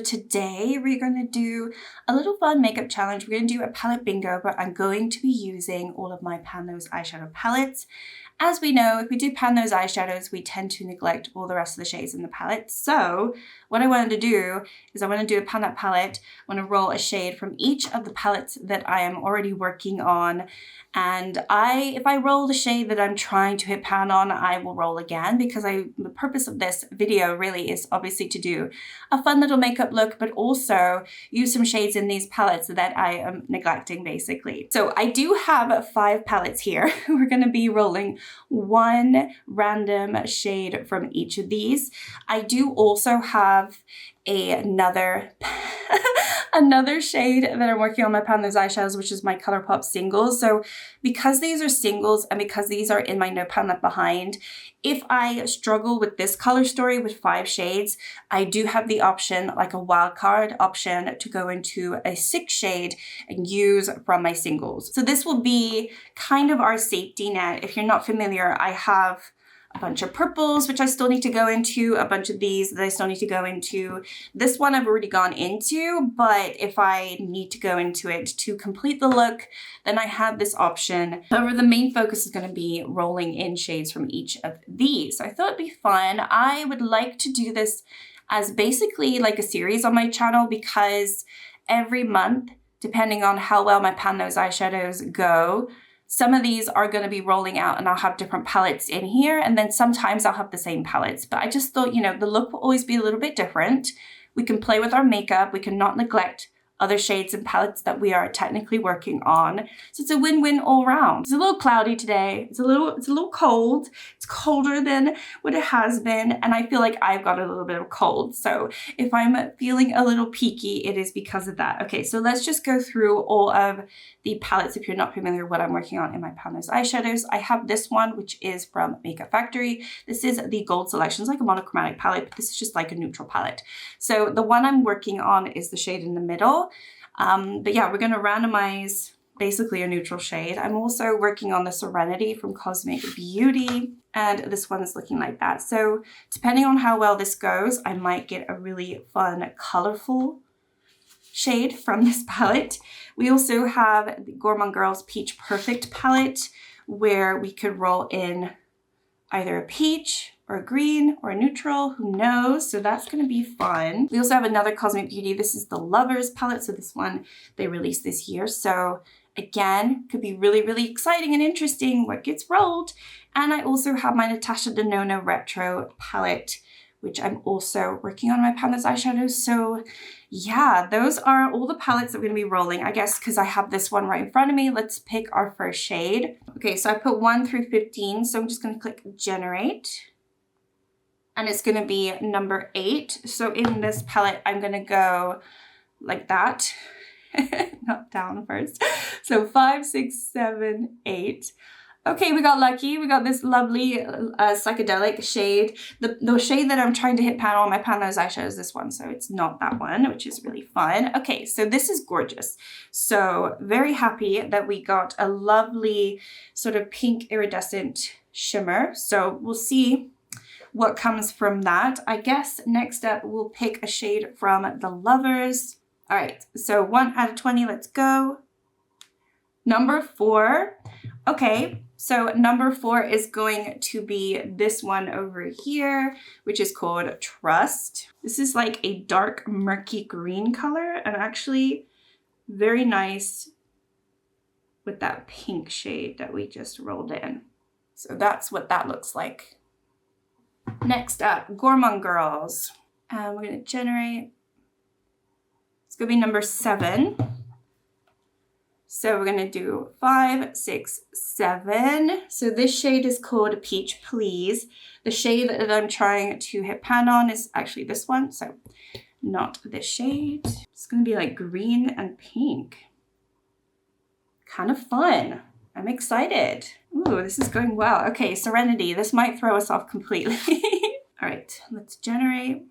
today we're going to do a little fun makeup challenge. We're going to do a palette bingo, but I'm going to be using all of my Pan Those eyeshadow palettes. As we know, if we do pan those eyeshadows, we tend to neglect all the rest of the shades in the palette. So what I wanted to do is I want to do a pan that palette. I want to roll a shade from each of the palettes that I am already working on. And if I roll the shade that I'm trying to hit pan on, I will roll again, because the purpose of this video really is obviously to do a fun little makeup look, but also use some shades in these palettes that I am neglecting basically. So I do have 5 palettes here. We're going to be rolling one random shade from each of these. I do also have another shade that I'm working on my Pan Those eyeshadows, which is my Colourpop singles. So because these are singles and because these are in my No Pan Left Behind, if I struggle with this color story with 5 shades, I do have the option, like a wildcard option, to go into a 6th shade and use from my singles. So this will be kind of our safety net. If you're not familiar, I have a bunch of purples, which I still need to go into, a bunch of these that I still need to go into. This one I've already gone into, but if I need to go into it to complete the look, then I have this option. However, the main focus is going to be rolling in shades from each of these. So I thought it'd be fun. I would like to do this as basically like a series on my channel, because every month, depending on how well my Pan Those eyeshadows go, some of these are going to be rolling out and I'll have different palettes in here, and then sometimes I'll have the same palettes. But I just thought, you know, the look will always be a little bit different. We can play with our makeup. We can not neglect other shades and palettes that we are technically working on. So it's a win-win all around. It's a little cloudy today. It's a little cold. It's colder than what it has been. And I feel like I've got a little bit of cold. So if I'm feeling a little peaky, it is because of that. Okay, so let's just go through all of the palettes if you're not familiar with what I'm working on in my Pan Those eyeshadows. I have this one, which is from Makeup Factory. This is the Gold Selection. It's like a monochromatic palette, but this is just like a neutral palette. So the one I'm working on is the shade in the middle. But yeah, we're going to randomize basically a neutral shade. I'm also working on the Serenity from Cosmic Beauty, and this one is looking like that. So depending on how well this goes, I might get a really fun, colorful shade from this palette. We also have the Gourmande Girls Peach Perfect palette, where we could roll in either a peach or a green or a neutral, who knows? So that's going to be fun. We also have another Cosmic Beauty. This is the Lovers palette. So this one they released this year. So again, could be really, really exciting and interesting what gets rolled. And I also have my Natasha Denona Retro palette, which I'm also working on my Pan Those eyeshadows. So yeah, those are all the palettes that we're gonna be rolling. I guess because I have this one right in front of me, let's pick our first shade. Okay, so I put 1 through 15. So I'm just gonna click Generate. And it's gonna be number 8. So in this palette, I'm gonna go like that, not down first. So 5, 6, 7, 8. Okay, we got lucky. We got this lovely psychedelic shade. The shade that I'm trying to hit pan on my Pan Those eyeshadows is this one, so it's not that one, which is really fun. Okay, so this is gorgeous. So very happy that we got a lovely sort of pink iridescent shimmer. So we'll see what comes from that. I guess next up we'll pick a shade from the Lovers. All right, so 1 out of 20, let's go. Number 4. Okay, so number 4 is going to be this one over here, which is called Trust. This is like a dark murky green color, and actually very nice with that pink shade that we just rolled in. So that's what that looks like. Next up, Gourmande Girls. We're going to generate. It's going to be number 7. So we're going to do 5, 6, 7. So this shade is called Peach Please. The shade that I'm trying to hit pan on is actually this one. So not this shade. It's going to be like green and pink. Kind of fun. I'm excited. Ooh, this is going well. Okay, Serenity. This might throw us off completely. All right, let's generate.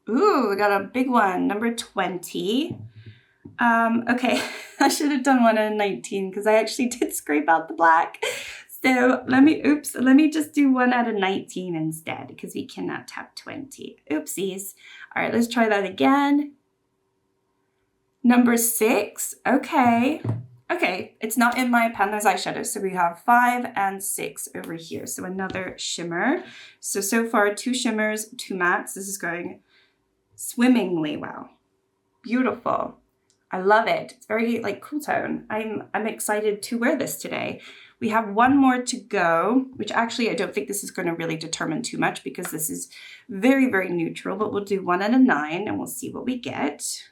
Ooh, we got a big one, number 20. Okay, I should have done one in 19 because I actually did scrape out the black. So let me just do 1 out of 19 instead because we cannot have 20. Oopsies. All right, let's try that again. Number 6, okay. Okay, it's not in my Pandas eyeshadow, so we have 5 and 6 over here. So another shimmer. So far 2 shimmers, 2 mattes. This is going swimmingly well. Beautiful. I love it. It's very like cool tone. I'm excited to wear this today. We have 1 more to go, which actually I don't think this is going to really determine too much because this is very, very neutral, but we'll do 1 out of 9 and we'll see what we get.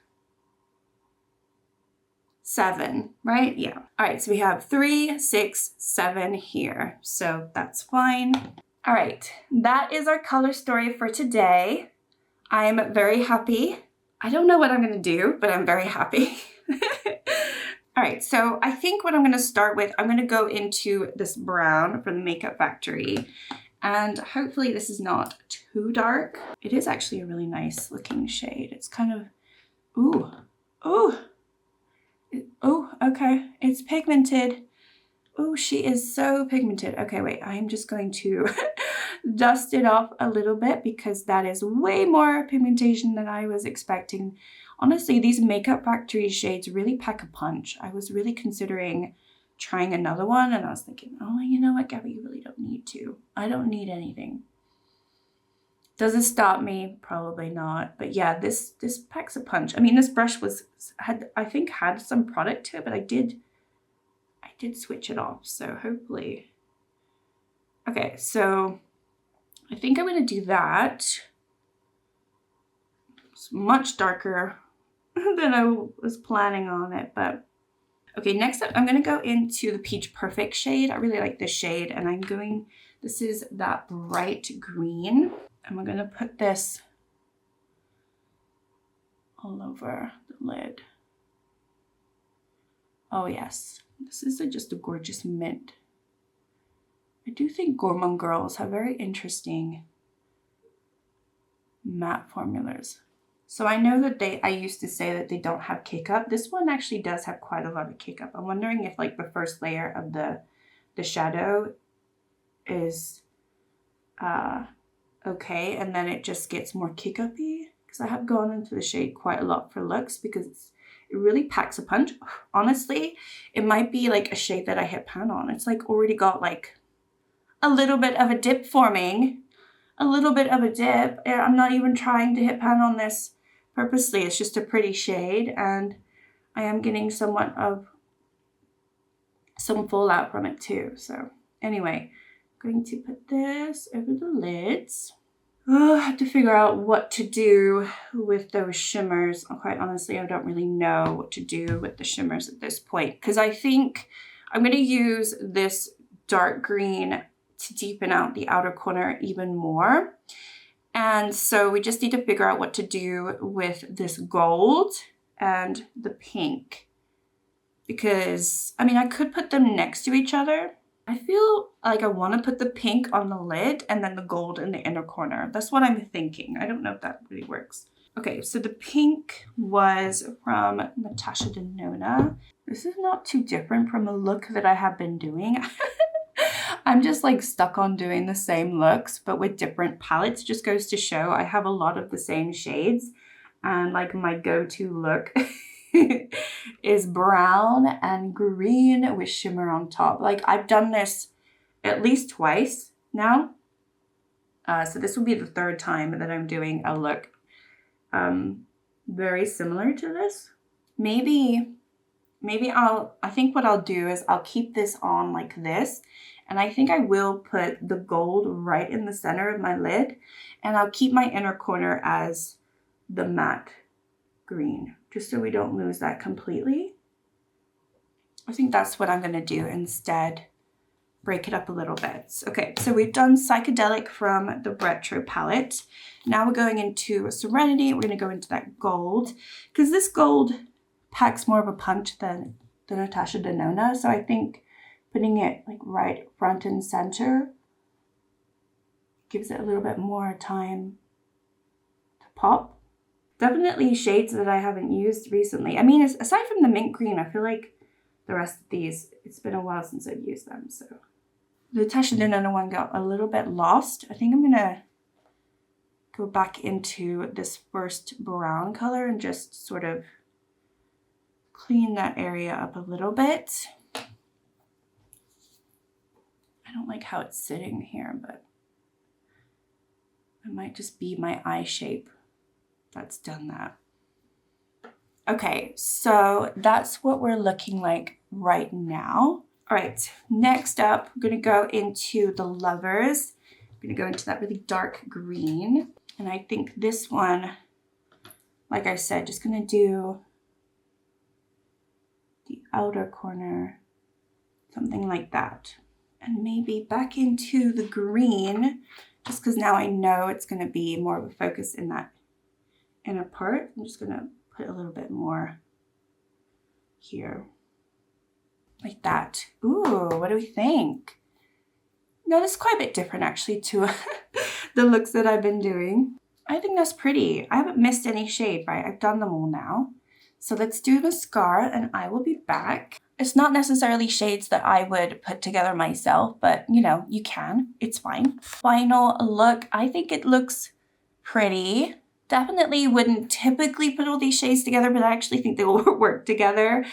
7, right? Yeah. All right, so we have 3, 6, 7 here. So that's fine. All right, that is our color story for today. I'm very happy. I don't know what I'm gonna do, but I'm very happy. All right, so I think what I'm gonna start with, I'm gonna go into this brown from the Makeup Factory. And hopefully this is not too dark. It is actually a really nice looking shade. It's kind of, ooh, ooh. Oh, okay, it's pigmented. Oh, she is so pigmented. Okay, wait, I'm just going to dust it off a little bit because that is way more pigmentation than I was expecting. Honestly, these Makeup Factory shades really pack a punch. I was really considering trying another one and I was thinking, oh, you know what, Gabby, you really don't need to. I don't need anything. Does it stop me? Probably not. But yeah, this packs a punch. I mean, this brush had some product to it, but I did switch it off. So hopefully. Okay, so I think I'm going to do that. It's much darker than I was planning on it, but okay, next up I'm going to go into the Peach Perfect shade. I really like this shade and this is that bright green. And we're going to put this all over the lid. Oh yes, this is just a gorgeous mint. I do think Gourmande girls have very interesting matte formulas. So I know that I used to say that they don't have kick up. This one actually does have quite a lot of kick up. I'm wondering if like the first layer of the shadow is okay, and then it just gets more kick-uppy because I have gone into the shade quite a lot for looks because it really packs a punch. Honestly, it might be like a shade that I hit pan on. It's like already got like a little bit of a dip forming, a little bit of a dip. I'm not even trying to hit pan on this purposely. It's just a pretty shade and I am getting somewhat of some fallout from it too. So anyway, going to put this over the lids. Oh, I have to figure out what to do with those shimmers. Quite honestly, I don't really know what to do with the shimmers at this point because I think I'm going to use this dark green to deepen out the outer corner even more. And so we just need to figure out what to do with this gold and the pink because, I mean, I could put them next to each other. I feel like I want to put the pink on the lid and then the gold in the inner corner. That's what I'm thinking. I don't know if that really works. Okay, so the pink was from Natasha Denona. This is not too different from the look that I have been doing. I'm just like stuck on doing the same looks, but with different palettes. Just goes to show I have a lot of the same shades and like my go-to look is brown and green with shimmer on top. Like I've done this at least twice now. So this will be the 3rd time that I'm doing a look very similar to this. Maybe I think what I'll do is I'll keep this on like this. And I think I will put the gold right in the center of my lid. And I'll keep my inner corner as the matte green, just so we don't lose that completely. I think that's what I'm going to do instead. Break it up a little bit. Okay, so we've done Psychedelic from the Retro palette. Now we're going into Serenity. We're going to go into that gold because this gold packs more of a punch than the Natasha Denona. So I think putting it like right front and center gives it a little bit more time to pop. Definitely shades that I haven't used recently. I mean, aside from the mint green, I feel like the rest of these, it's been a while since I've used them. So the Tasha Denona one got a little bit lost. I think I'm gonna go back into this first brown color and just sort of clean that area up a little bit. I don't like how it's sitting here, but it might just be my eye shape that's done that. Okay, so that's what we're looking like right now. All right, next up, I'm gonna go into the Lovers. I'm gonna go into that really dark green. And I think this one, like I said, just gonna do the outer corner, something like that. And maybe back into the green, just because now I know it's gonna be more of a focus in that inner part. I'm just gonna put a little bit more here, like that. Ooh, what do we think? No, this is quite a bit different actually to the looks that I've been doing. I think that's pretty. I haven't missed any shade, right? I've done them all now. So let's do mascara and I will be back. It's not necessarily shades that I would put together myself, but you know, you can, it's fine. Final look, I think it looks pretty. Definitely wouldn't typically put all these shades together, but I actually think they will work together.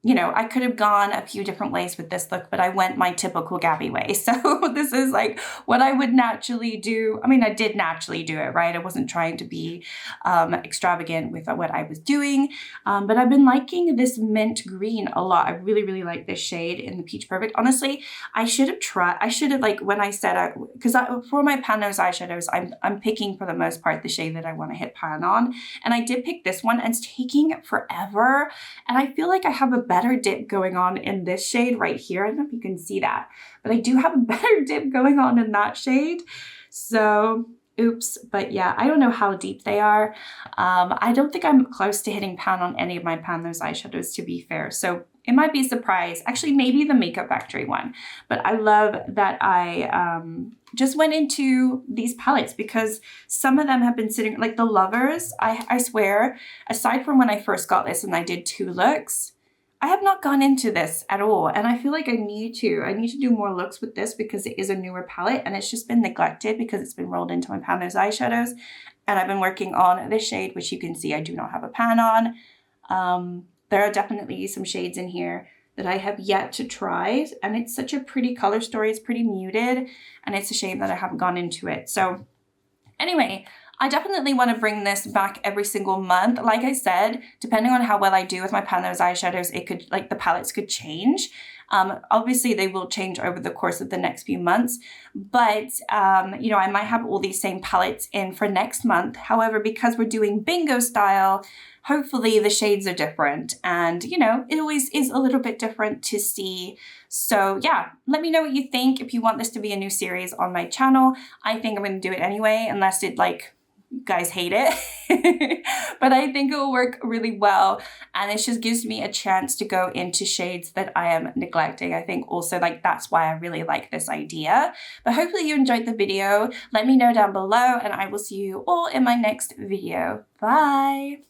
You know, I could have gone a few different ways with this look, but I went my typical Gabby way. So this is like what I would naturally do. I mean, I did naturally do it, right? I wasn't trying to be extravagant with what I was doing, but I've been liking this mint green a lot. I really, really like this shade in the Peach Perfect. Honestly, I should have like when I said, because for my pan nose eyeshadows, I'm picking for the most part the shade that I want to hit pan on. And I did pick this one and it's taking forever. And I feel like I have a better dip going on in this shade right here. I don't know if you can see that, but I do have a better dip going on in that shade. So oops, but yeah, I don't know how deep they are. I don't think I'm close to hitting pan on any of my pan nose eyeshadows, to be fair. So it might be a surprise. Actually, maybe the Makeup Factory one, but I love that I just went into these palettes because some of them have been sitting, like the Lovers, I swear, aside from when I first got this and I did 2 looks, I have not gone into this at all. And I feel like I need to do more looks with this because it is a newer palette and it's just been neglected because it's been rolled into my pan nose eyeshadows. And I've been working on this shade, which you can see I do not have a pan on. There are definitely some shades in here that I have yet to try. And it's such a pretty color story. It's pretty muted. And it's a shame that I haven't gone into it. So anyway, I definitely want to bring this back every single month. Like I said, depending on how well I do with my pan nose eyeshadows, it could, like the palettes could change. Obviously they will change over the course of the next few months, but you know, I might have all these same palettes in for next month. However, because we're doing bingo style, hopefully the shades are different and you know, it always is a little bit different to see. So yeah, let me know what you think. If you want this to be a new series on my channel, I think I'm going to do it anyway, unless it like, you guys hate it, but I think it will work really well. And it just gives me a chance to go into shades that I am neglecting. I think also like that's why I really like this idea. But hopefully you enjoyed the video. Let me know down below and I will see you all in my next video. Bye.